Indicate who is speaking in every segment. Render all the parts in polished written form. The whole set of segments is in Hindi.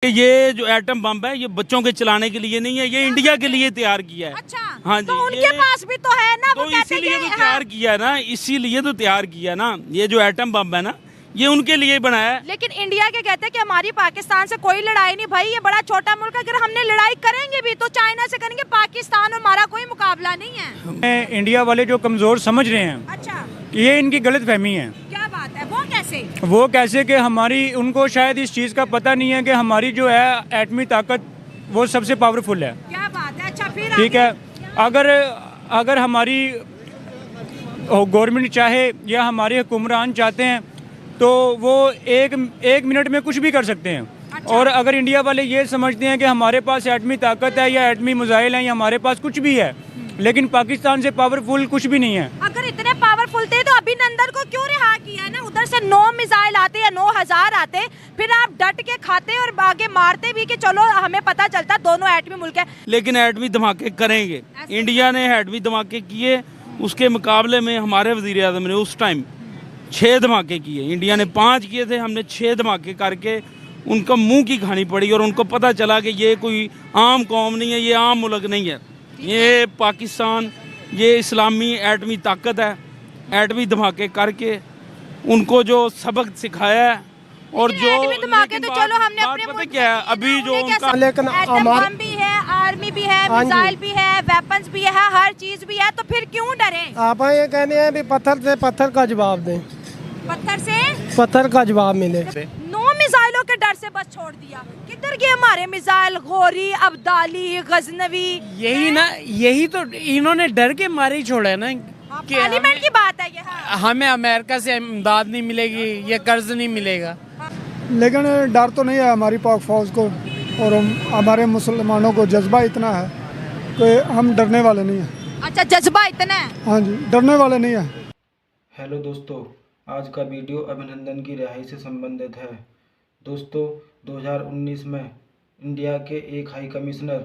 Speaker 1: ये जो एटम बम है ये बच्चों के चलाने के लिए नहीं है, ये इंडिया के लिए तैयार किया है।
Speaker 2: अच्छा,
Speaker 1: हाँ जी,
Speaker 2: तो उनके पास भी तो है ना, वो
Speaker 1: तो
Speaker 2: कहते
Speaker 1: इसीलिए
Speaker 2: हैं
Speaker 1: तो
Speaker 2: कि
Speaker 1: तैयार किया ना, इसीलिए तो तैयार किया ना। ये जो एटम बम है ना, ये उनके लिए बनाया है।
Speaker 2: लेकिन इंडिया के कहते हैं कि हमारी पाकिस्तान से कोई लड़ाई नहीं भाई, ये बड़ा छोटा मुल्क है, अगर हमने लड़ाई करेंगे भी तो चाइना से करेंगे, पाकिस्तान और हमारा कोई मुकाबला नहीं है।
Speaker 3: इंडिया वाले जो कमज़ोर समझ रहे हैं,
Speaker 2: अच्छा,
Speaker 3: ये इनकी गलत फहमी है।
Speaker 2: क्या बात है, वो
Speaker 3: कैसे कि हमारी, उनको शायद इस चीज़ का पता नहीं है कि हमारी जो है एटमी ताकत वो सबसे पावरफुल है।
Speaker 2: क्या बात है। अच्छा, फिर
Speaker 3: ठीक है, अगर हमारी गवर्नमेंट चाहे या हमारे हुक्मरान चाहते हैं तो वो एक मिनट में कुछ भी कर सकते हैं।
Speaker 2: अच्छा।
Speaker 3: और अगर इंडिया वाले ये समझते हैं कि हमारे पास एटमी ताकत है या एटमी मिसाइल है या हमारे पास कुछ भी है, लेकिन पाकिस्तान से पावरफुल कुछ भी नहीं है।
Speaker 2: अगर इतने पावरफुल थे तो अभिनंदन को क्यों रिहा किया है ना? उधर से 9 मिसाइल आते या 9000 आते, फिर आप डट के खाते और आगे मारते भी कि चलो हमें पता चलता दोनों एटमी मुल्क है।
Speaker 1: लेकिन एटमी धमाके करेंगे। इंडिया ने एटमी धमाके किए, उसके मुकाबले में हमारे वजीर आज़म ने उस टाइम 6 धमाके किए। इंडिया ने 5 किए थे, हमने 6 धमाके करके उनका मुंह की खानी पड़ी और उनको पता चला कि ये कोई आम कौम नहीं है, ये आम मुल्क नहीं है, ये पाकिस्तान, ये इस्लामी एटमी ताकत है। एटमी धमाके करके उनको जो सबक सिखाया है और जो
Speaker 2: धमाके तो चलो हमने अपने
Speaker 1: पता क्या है अभी जो उनका,
Speaker 2: लेकिन बम भी है, आर्मी भी है, मिसाइल भी है, वेपन्स भी है, हर चीज भी है, तो फिर क्यों डरे?
Speaker 4: आप ये कहने हैं भी पत्थर से पत्थर का जवाब दें,
Speaker 2: पत्थर से
Speaker 4: पत्थर का जवाब मिले।
Speaker 2: 9 मिसाइलों के डर से बस छोड़ दिया। किधर गए हमारे मिसाइल? गोरी, अब्दाली, गजनवी,
Speaker 5: यही तो इन्होंने डर के मारे ही छोड़ा है ना कि
Speaker 2: पार्लियामेंट की बात है ये। हाँ।
Speaker 5: हमें अमेरिका से इमदाद नहीं मिलेगी, ये कर्ज नहीं मिलेगा।
Speaker 4: लेकिन डर तो नहीं है हमारी पाक फौज को, और हमारे मुसलमानों को जज्बा इतना है कि हम डरने वाले नहीं हैं।
Speaker 2: अच्छा, जज्बा इतना है।
Speaker 4: हाँ जी, डरने वाले नहीं हैं।
Speaker 6: हेलो दोस्तों, आज का वीडियो अभिनंदन की रिहाई से संबंधित है। दोस्तों, 2019 में इंडिया के एक हाई कमिश्नर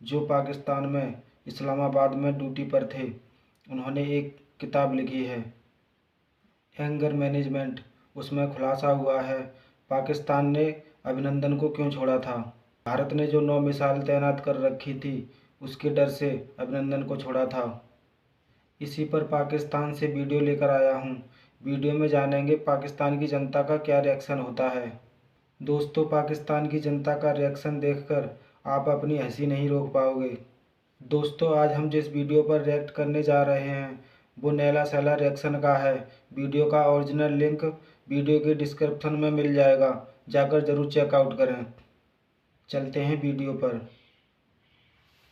Speaker 6: जो पाकिस्तान में इस्लामाबाद में ड्यूटी पर थे, उन्होंने एक किताब लिखी है एंगर मैनेजमेंट। उसमें खुलासा हुआ है पाकिस्तान ने अभिनंदन को क्यों छोड़ा था। भारत ने जो 9 मिसाइल तैनात कर रखी थी उसके डर से अभिनंदन को छोड़ा था। इसी पर पाकिस्तान से वीडियो लेकर आया हूँ। वीडियो में जानेंगे पाकिस्तान की जनता का क्या रिएक्शन होता है। दोस्तों, पाकिस्तान की जनता का रिएक्शन देखकर आप अपनी हंसी नहीं रोक पाओगे। दोस्तों, आज हम जिस वीडियो पर रिएक्ट करने जा रहे हैं वो नैला सैला रिएक्शन का है। वीडियो का ओरिजिनल लिंक वीडियो के डिस्क्रिप्शन में मिल जाएगा, जाकर ज़रूर चेकआउट करें। चलते हैं वीडियो पर।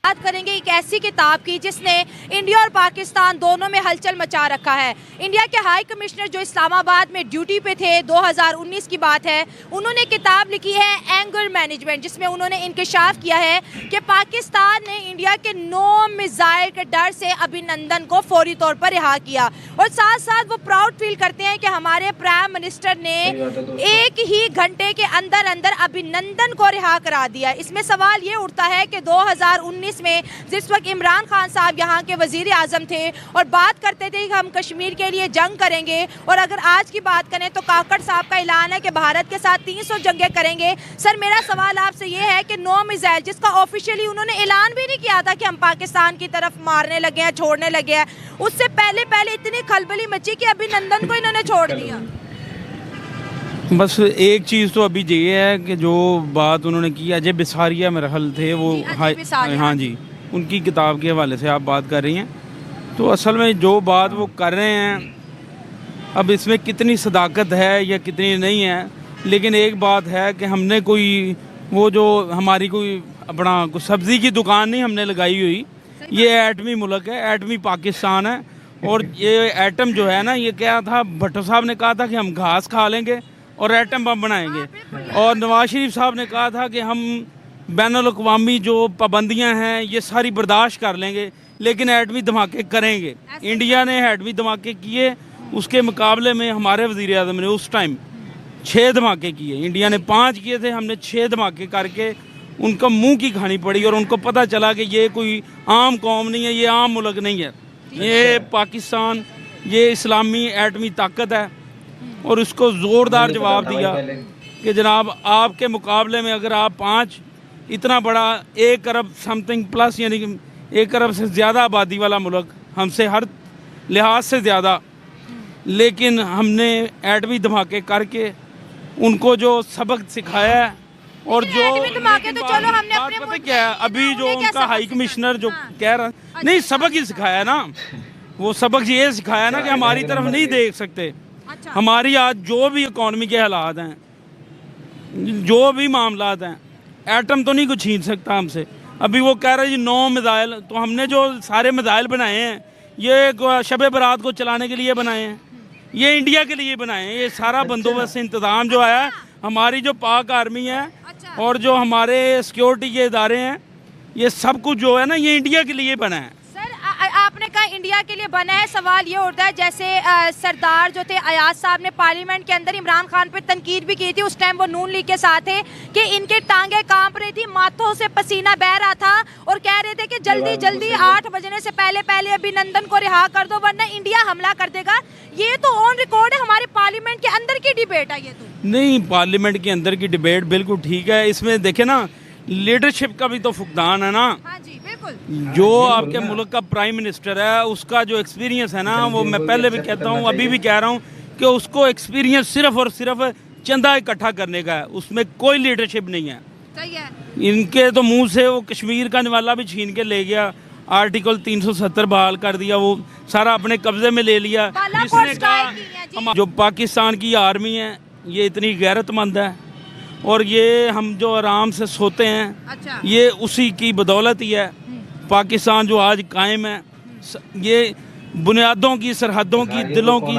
Speaker 2: बात करेंगे एक ऐसी किताब की जिसने इंडिया और पाकिस्तान दोनों में हलचल मचा रखा है। इंडिया के हाई कमिश्नर जो इस्लामाबाद में ड्यूटी पे थे, 2019 की बात है, उन्होंने किताब लिखी है एंगर मैनेजमेंट, जिसमें उन्होंने इंकशाफ किया है कि पाकिस्तान ने इंडिया के 9 मिसाइल के डर से अभिनंदन को फौरी तौर पर रिहा किया। और साथ साथ वो प्राउड फील करते हैं कि हमारे प्राइम मिनिस्टर ने एक ही घंटे के अंदर अंदर अभिनंदन को रिहा करा दिया। इसमें सवाल ये उठता है कि 2019 में जिस वक्त इमरान खान साहब यहाँ के वजीर आजम थे और बात करते थे कि हम कश्मीर के लिए जंग करेंगे, और अगर आज की बात करें तो काकड़ साहब का ऐलान है कि भारत के साथ 300 जंगें करेंगे। सर, मेरा सवाल आपसे ये है कि 9 मिसाइल, जिसका ऑफिशियली उन्होंने ऐलान भी नहीं किया था कि हम पाकिस्तान की तरफ मारने लगे हैं, छोड़ने लगे हैं, उससे पहले इतनी खलबली मची कि अभिनंदन को इन्होंने छोड़ दिया।
Speaker 1: बस एक चीज़ तो अभी ये है कि जो बात उन्होंने की, अजय बिसारिया मेरे ख्याल थे वो, हाँ जी, उनकी किताब के हवाले से आप बात कर रही हैं, तो असल में जो बात वो कर रहे हैं, अब इसमें कितनी सदाकत है या कितनी नहीं है, लेकिन एक बात है कि हमने कोई वो जो हमारी कोई अपना कुछ सब्ज़ी की दुकान नहीं हमने लगाई हुई। ये एटमी मुल्क है, एटमी पाकिस्तान है, और ये एटम जो है ना, ये क्या था, भट्टो साहब ने कहा था कि हम घास खा लेंगे और एटम बम बनाएंगे, और नवाज शरीफ साहब ने कहा था कि हम बैनुल-अक़वामी जो पाबंदियां हैं ये सारी बर्दाश्त कर लेंगे, लेकिन एटमी धमाके करेंगे। इंडिया ने एटमी धमाके किए, उसके मुकाबले में हमारे वजीर आज़म ने उस टाइम 6 धमाके किए। इंडिया ने 5 किए थे, हमने 6 धमाके करके उनका मुंह की खानी पड़ी और उनको पता चला कि ये कोई आम कौम नहीं है, ये आम मुल्क नहीं है, ये पाकिस्तान, ये इस्लामी एटमी ताकत है, और उसको ज़ोरदार जवाब दिया। कि जनाब आपके मुकाबले में अगर आप 5 इतना बड़ा 1 अरब समथिंग प्लस यानी कि 1 अरब से ज़्यादा आबादी वाला मुल्क, हमसे हर लिहाज से ज़्यादा, लेकिन हमने एटमी धमाके करके उनको जो सबक सिखाया है और जो
Speaker 2: एटमी धमाके तो चलो हमने
Speaker 1: बात
Speaker 2: अपने
Speaker 1: पता
Speaker 2: मुल्क
Speaker 1: क्या है,
Speaker 2: में किए
Speaker 1: अभी
Speaker 2: ना,
Speaker 1: जो
Speaker 2: उन्हें क्या
Speaker 1: उनका
Speaker 2: सबक
Speaker 1: हाई
Speaker 2: सिखाया?
Speaker 1: कमिश्नर जो
Speaker 2: हाँ।
Speaker 1: कह रहा नहीं सबक ही सिखाया ना, वो सबक ये सिखाया ना कि हमारी तरफ नहीं देख सकते।
Speaker 2: अच्छा।
Speaker 1: हमारी आज जो भी इकॉनमी के हालात हैं, जो भी मामलात हैं, एटम तो नहीं कुछ छीन सकता हमसे। अभी वो कह रहे जी 9 मिसाइल, तो हमने जो सारे मिसाइल बनाए हैं ये शब बारात को चलाने के लिए बनाए हैं, ये इंडिया के लिए बनाए हैं। ये सारा बंदोबस्त इंतज़ाम जो आया हमारी जो पाक आर्मी है
Speaker 2: अच्छा।
Speaker 1: और जो हमारे सिक्योरिटी के इदारे हैं, ये सब कुछ जो है ना ये इंडिया के लिए बना है।
Speaker 2: सर आपने कहा इंडिया के लिए बना है, सवाल ये उठता है जैसे सरदार जो थे अयाज साहब ने पार्लियामेंट के अंदर इमरान खान पे तनकीद भी की थी, उस टाइम वो नून लीग के साथ थे, कि इनके टांगे कांप रही थी, माथों से पसीना बह रहा था और कह रहे थे कि जल्दी जल्दी 8 बजने से पहले पहले अभिनंदन को रिहा कर दो वरना इंडिया हमला कर देगा। ये तो ऑन रिकॉर्ड है, हमारे पार्लियामेंट के अंदर की डिबेट है ये तो।
Speaker 1: नहीं, पार्लियामेंट के अंदर की डिबेट बिल्कुल ठीक है, इसमें देखे ना लीडरशिप का भी तो फुकदान है ना।
Speaker 2: हाँ जी बिल्कुल।
Speaker 1: जो आपके मुल्क का प्राइम मिनिस्टर है उसका जो एक्सपीरियंस है ना, वो मैं पहले भी कहता हूँ अभी भी कह रहा हूँ कि उसको एक्सपीरियंस सिर्फ और सिर्फ चंदा इकट्ठा करने का है, उसमें कोई लीडरशिप नहीं है।
Speaker 2: सही है।
Speaker 1: इनके तो मुंह से वो कश्मीर का निवाला भी छीन के ले गया, आर्टिकल 370 बहाल कर दिया, वो सारा अपने कब्जे में ले लिया।
Speaker 2: बालाकोट
Speaker 1: जिसने
Speaker 2: स्ट्राइक
Speaker 1: कहा
Speaker 2: की है जी।
Speaker 1: जो पाकिस्तान की आर्मी है ये इतनी गैरतमंद है और ये हम जो आराम से सोते हैं
Speaker 2: अच्छा।
Speaker 1: ये उसी की बदौलत ही है। पाकिस्तान जो आज कायम है ये बुनियादों की, सरहदों की, दिलों की,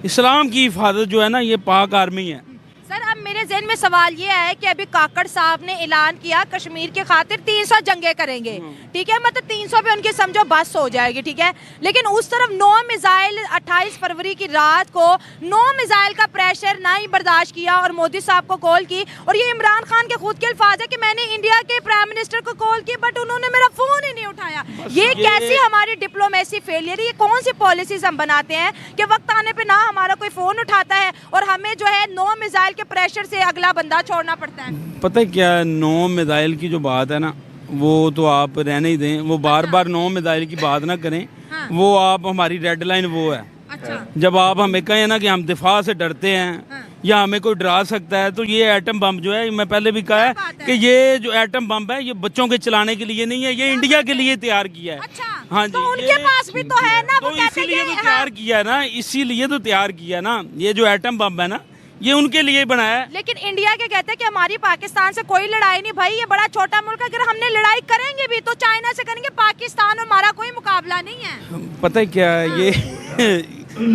Speaker 1: इस्लाम की हिफाजत जो है ना ये पाक आर्मी है।
Speaker 2: सर अब मेरे ज़हन में सवाल ये है कि अभी काकड़ साहब ने ऐलान किया कश्मीर के खातिर 300 जंगे करेंगे, ठीक है, मतलब 300 पे उनकी समझो बस हो जाएगी, ठीक है, लेकिन उस तरफ 9 मिसाइल 28 फरवरी की रात को 9 मिसाइल का प्रेशर ना ही बर्दाश्त किया और मोदी साहब को कॉल की, और ये इमरान खान के खुद के अल्फाज है कि मैंने इंडिया के प्राइम मिनिस्टर को कॉल की बट उन्होंने मेरा फोन ही नहीं उठाया। ये कैसी हमारी डिप्लोमेसी फेलियर है, ये कौन सी पॉलिसीज हम बनाते हैं कि वक्त आने पे ना हमारा कोई फोन उठाता है और हमें जो है 9 मिसाइल के प्रेशर से अगला बंदा छोड़ना पड़ता है।
Speaker 1: पता है क्या, 9 मिसाइल की जो बात है ना वो तो आप रहने ही दें, वो बार बार 9 मिसाइल की बात ना करें।
Speaker 2: हाँ।
Speaker 1: वो आप हमारी रेड लाइन वो है।
Speaker 2: अच्छा।
Speaker 1: जब आप हमें कहें ना कि हम दिफा से डरते हैं
Speaker 2: हाँ।
Speaker 1: या हमें कोई डरा सकता है, तो ये एटम बम जो है, मैं पहले भी कहा है कि ये जो एटम बम है ये बच्चों के चलाने के लिए नहीं है, ये इंडिया के लिए तैयार किया है।
Speaker 2: अच्छा।
Speaker 1: हाँ जी,
Speaker 2: तो उनके पास भी तो है ना, वो
Speaker 1: तो
Speaker 2: कहते
Speaker 1: इसीलिए
Speaker 2: हैं
Speaker 1: तो
Speaker 2: कि
Speaker 1: तैयार किया ना, इसीलिए तो तैयार किया ना, ये जो एटम बम है ना ये उनके लिए बनाया है।
Speaker 2: लेकिन इंडिया के कहते हैं कि हमारी पाकिस्तान से कोई लड़ाई नहीं भाई, ये बड़ा छोटा मुल्क है, अगर हमने लड़ाई करेंगे भी तो चाइना से करेंगे, पाकिस्तान और हमारा कोई मुकाबला नहीं है।
Speaker 1: पता है क्या है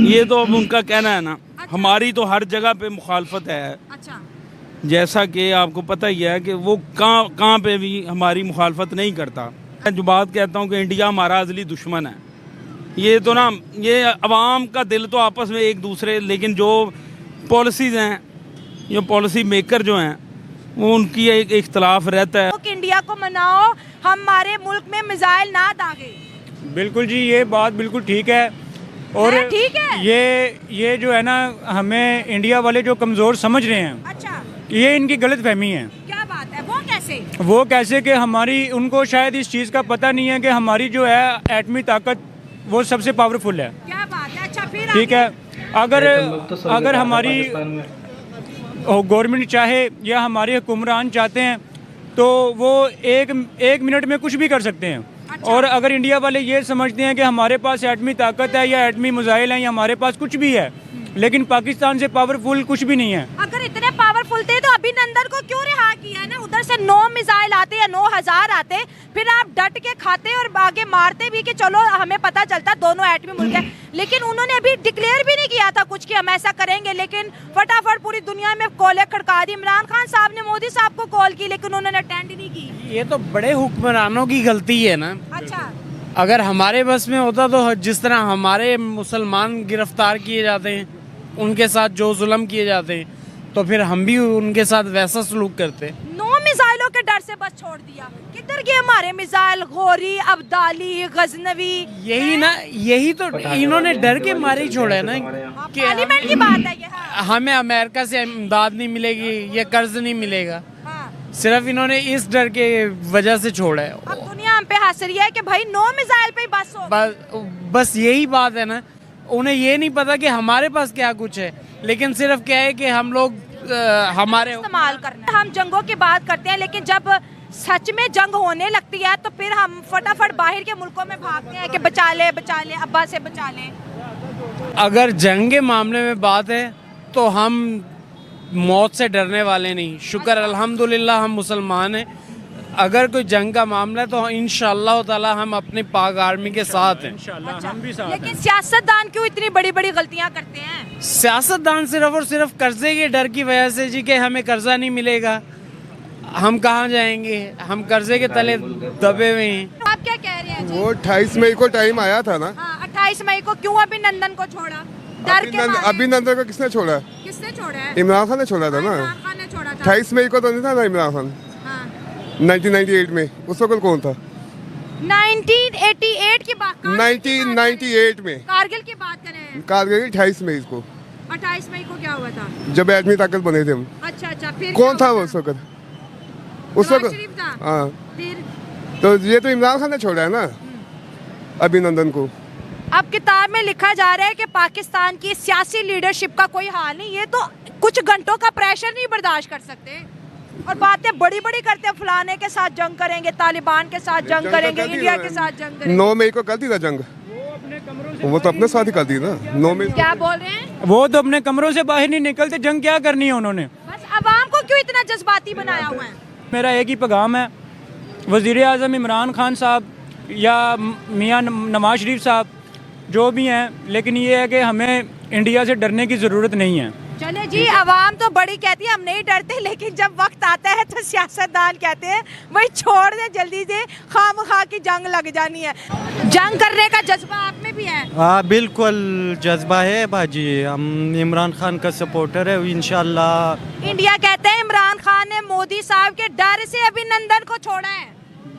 Speaker 1: ये तो अब उनका कहना है ना। हमारी तो हर जगह पे मुखालफत है।
Speaker 2: अच्छा।
Speaker 1: जैसा कि आपको पता ही है कि वो कहाँ पे भी हमारी मुखालफत नहीं करता। मैं जो बात कहता हूँ कि इंडिया हमारा अज़ली दुश्मन है, ये तो ना, ये अवाम का दिल तो आपस में एक दूसरे, लेकिन जो पॉलिसीज़ हैं, जो पॉलिसी मेकर जो हैं, वो उनकी एक इख्तलाफ रहता है।
Speaker 2: तो इंडिया को मनाओ, हमारे मुल्क में मिसाइल ना दागे।
Speaker 3: बिल्कुल जी, ये बात बिल्कुल ठीक है। और
Speaker 2: है, ठीक है।
Speaker 3: ये जो है ना, हमें इंडिया वाले जो कमज़ोर समझ रहे हैं,
Speaker 2: अच्छा।
Speaker 3: ये इनकी गलत फहमी है।
Speaker 2: क्या बात है, वो कैसे?
Speaker 3: वो कैसे कि हमारी, उनको शायद इस चीज़ का पता नहीं है कि हमारी जो है एटमी ताकत वो सबसे पावरफुल है।
Speaker 2: क्या बात है। अच्छा फिर
Speaker 3: ठीक है, अगर हमारी गवर्नमेंट चाहे या हमारे हुक्मरान चाहते हैं तो वो एक मिनट में कुछ भी कर सकते हैं।
Speaker 2: अच्छा।
Speaker 3: और अगर इंडिया वाले ये समझते हैं कि हमारे पास एटमी ताकत है या एटमी मिसाइल है या हमारे पास कुछ भी है, लेकिन पाकिस्तान से पावरफुल कुछ भी नहीं है।
Speaker 2: अगर इतने पावरफुल थे तो अभिनंदन को क्यों रिहा किया ना? उधर से 9 मिसाइल आते या 9000 आते, फिर आप डट के खाते और आगे मारते भी कि चलो हमें पता चलता दोनों एटमी मुल्क है, लेकिन उन्होंने अभी डिक्लेयर भी नहीं किया था कुछ कि हम ऐसा करेंगे, लेकिन फटाफट पूरी दुनिया में कॉलें खड़का दी। इमरान खान साहब ने मोदी साहब को कॉल की लेकिन उन्होंने अटेंड ही नहीं की।
Speaker 5: ये तो बड़े हुक्मरानों की गलती है ना।
Speaker 2: अच्छा।
Speaker 5: अगर हमारे बस में होता तो जिस तरह हमारे मुसलमान गिरफ्तार किए जाते हैं, उनके साथ जो जुल्म किए जाते हैं, तो फिर हम भी उनके साथ वैसा सलूक करते।
Speaker 2: 9 मिसाइलों के डर से बस छोड़ दिया, किधर गए हमारे मिसाइल? गोरी, अब्दाली, गजनवी,
Speaker 5: यही तो इन्होंने डर के मारे ही छोड़ा है ना कि
Speaker 2: पार्लियामेंट की बात है ये। हाँ।
Speaker 5: हमें अमेरिका से इमदाद नहीं मिलेगी, ये कर्ज नहीं मिलेगा,
Speaker 2: हाँ।
Speaker 5: सिर्फ इन्होंने इस डर के वजह से छोड़ा है।
Speaker 2: अब दुनिया हम पे हंस रही है कि भाई 9 मिसाइल पे ही बस हो गई।
Speaker 5: बस यही बात है ना, उन्हें ये नहीं पता कि हमारे पास क्या कुछ है, लेकिन सिर्फ क्या है कि हम लोग हमारे
Speaker 2: इस्तेमाल करना है। हम जंगों की बात करते हैं, लेकिन जब सच में जंग होने लगती है तो फिर हम फटाफट बाहर के मुल्कों में भागते हैं कि बचा ले अब्बा से बचा ले।
Speaker 5: अगर जंग के मामले में बात है तो हम मौत से डरने वाले नहीं, शुक्र अल्हम्दुलिल्लाह हम मुसलमान हैं। अगर कोई जंग का मामला है तो इंशाअल्लाह ताला हम अपनी पाक आर्मी के साथ हैं।
Speaker 3: इंशाल्लाह हम भी साथ हैं।
Speaker 2: लेकिन सियासतदान क्यों इतनी बड़ी बड़ी गलतियां करते हैं?
Speaker 5: सियासतदान सिर्फ और सिर्फ कर्जे के डर की वजह से जी, कि हमें कर्जा नहीं मिलेगा, हम कहाँ जाएंगे, हम कर्जे के तले दबे हुए हैं।
Speaker 2: आप क्या कह रहे हैं जी?
Speaker 7: वो 28 मई को टाइम आया था ना।
Speaker 2: हाँ, 28 मई को क्यों अभिनंदन को छोड़ा? डर के मारे।
Speaker 7: अभिनंदन को किसने छोड़ा?
Speaker 2: किसने छोड़ा है?
Speaker 7: इमरान खान ने छोड़ा था ना।
Speaker 2: इमरान खान ने छोड़ा था।
Speaker 7: 28 मई को तो नहीं था ना इमरान खान?
Speaker 2: हाँ।
Speaker 7: 1998 में उस वक्त कौन था?
Speaker 2: 1988 की बात,
Speaker 7: 1998 में
Speaker 2: कारगिल की बात कर रहे हैं।
Speaker 7: कारगिल 28 मई को,
Speaker 2: 28 मई को क्या हुआ था?
Speaker 7: जब एटमी ताकत बने थे हम।
Speaker 2: अच्छा फिर
Speaker 7: कौन
Speaker 2: क्या
Speaker 7: था
Speaker 2: हुआ
Speaker 7: वो उस वक्त?
Speaker 2: नवाज शरीफ था।
Speaker 7: हाँ,
Speaker 2: फिर
Speaker 7: तो ये तो इमरान खान ने छोड़ा है ना अभिनंदन को।
Speaker 2: अब किताब में लिखा जा रहा है कि पाकिस्तान की सियासी लीडरशिप का कोई हाल नहीं, ये तो कुछ घंटों का प्रेशर नहीं बर्दाश्त कर सकते और बातें बड़ी बड़ी करते हैं, फलाने के साथ जंग करेंगे, तालिबान के साथ जंग करेंगे, इंडिया के साथ जंग करेंगे।
Speaker 7: 9 मई को कर दी था जंग, वो तो अपने साथ ही कर दी ना 9 मई।
Speaker 2: क्या बोल रहे हैं?
Speaker 3: वो तो अपने कमरों से बाहर नहीं निकलते, जंग क्या करनी है उन्होंने।
Speaker 2: बस अवाम को क्यों इतना जज्बाती बनाया हुआ है?
Speaker 3: मेरा एक ही पैगाम है, वज़ीर आज़म इमरान खान साहब या मियाँ नवाज शरीफ साहब जो भी हैं, लेकिन ये है कि हमें इंडिया से डरने की ज़रूरत नहीं है।
Speaker 2: चले जी, अवाम तो बड़ी कहती है हम नहीं डरते, लेकिन जब वक्त आता है तो सियासतदान कहते हैं भाई छोड़ दे जल्दी से, खामखा की जंग लग जानी है। जंग करने का जज्बा आप में भी है?
Speaker 8: हाँ बिल्कुल जज्बा है बाजी, हम इमरान खान का सपोर्टर है इंशाल्लाह।
Speaker 2: इंडिया कहते हैं इमरान खान ने मोदी साहब के डर से अभिनंदन को छोड़ा है।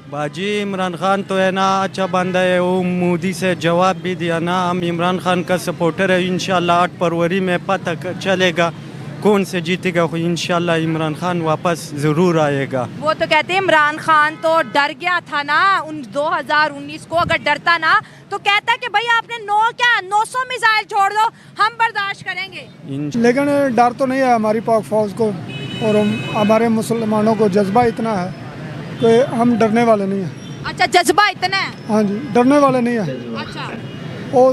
Speaker 8: बाजी इमरान खान तो है ना अच्छा बंदा है, वो मोदी से जवाब भी दिया ना, हम इमरान खान का सपोर्टर है इंशाल्लाह। 8 फरवरी में पता चलेगा कौन से जीतेगा, इंशाल्लाह इमरान खान वापस ज़रूर आएगा।
Speaker 2: वो तो कहते हैं इमरान खान तो डर गया था ना 2019 को, अगर डरता ना तो कहता कि भाई आपने 900 मिसाइल छोड़ दो, हम बर्दाश्त करेंगे।
Speaker 4: लेकिन डर तो नहीं है हमारी पाक फौज को, और हमारे मुसलमानों को जज्बा इतना है कि हम डरने वाले नहीं हैं।
Speaker 2: अच्छा, जज्बा इतना है?
Speaker 4: हाँ जी, डरने वाले नहीं हैं।
Speaker 2: अच्छा,
Speaker 4: और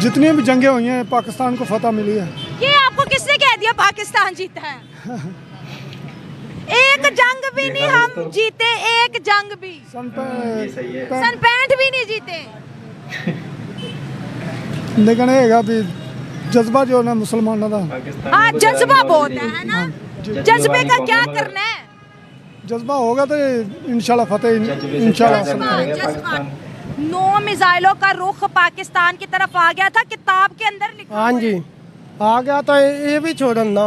Speaker 4: जितनी भी जंगें हुई हैं पाकिस्तान को फतह मिली है।
Speaker 2: ये आपको किसने कह दिया पाकिस्तान जीता है? एक जंग भी नहीं हम जीते, एक जंग भी, सन 65 भी नहीं जीते।
Speaker 4: लेकिन ये भी जज्बा जो ना मुसलमानों का,
Speaker 2: हाँ जज्बा बहुत है ना। जज्बे का क्या करना है?
Speaker 4: जज्बा होगा तो इंशाल्लाह फतेह इंशाल्लाह।
Speaker 2: 9 मिसाइलों का रुख पाकिस्तान की तरफ आ गया था, किताब के अंदर लिखा।
Speaker 9: हाँ जी आ गया तो ये भी छोड़न ना।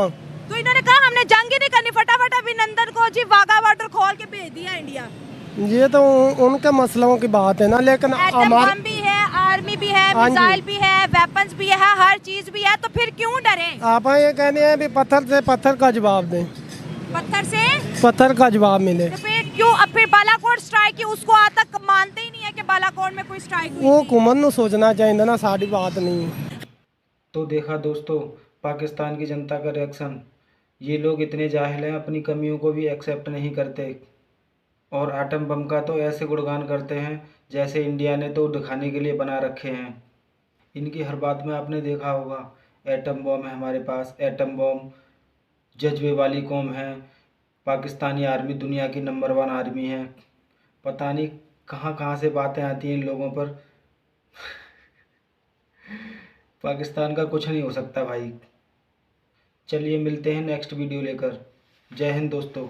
Speaker 2: तो इन्होंने कहा हमने जंग ही नहीं करनी, फटाफट अभिनंदन को जी वाघा बॉर्डर खोल के भेज दिया इंडिया।
Speaker 9: ये तो उनके मसलों की बात है ना, लेकिन
Speaker 2: हमारे भी है, आर्मी भी है, मिसाइल भी है, वेपन्स भी है, हर चीज भी है, तो फिर क्यों डरे?
Speaker 9: आप ये कहते हैं भी पत्थर से पत्थर का जवाब दें,
Speaker 2: पत्थर से
Speaker 9: पत्थर का जवाब मिले।
Speaker 2: तो फिर क्यों अब फिर बालाकोट स्ट्राइक की, उसको आज तक मानते ही नहीं है कि बालाकोट में कोई स्ट्राइक हुई?
Speaker 9: वो हुकूमत को सोचना चाहिए ना, सारी बात नहीं है।
Speaker 6: तो देखा दोस्तों पाकिस्तान की जनता का रिएक्शन, ये लोग इतने जाहिल हैं, अपनी कमियों को भी एक्सेप्ट नहीं करते और आटम बम का तो ऐसे गुणगान करते हैं जैसे इंडिया ने तो दिखाने के लिए बना रखे हैं। इनकी हर बात में आपने देखा होगा एटम बम है हमारे पास, एटम बम, जज्बे वाली कौम है, पाकिस्तानी आर्मी दुनिया की नंबर 1 आर्मी है। पता नहीं कहाँ कहाँ से बातें आती हैं इन लोगों पर। पाकिस्तान का कुछ नहीं हो सकता भाई। चलिए मिलते हैं नेक्स्ट वीडियो लेकर। जय हिंद दोस्तों।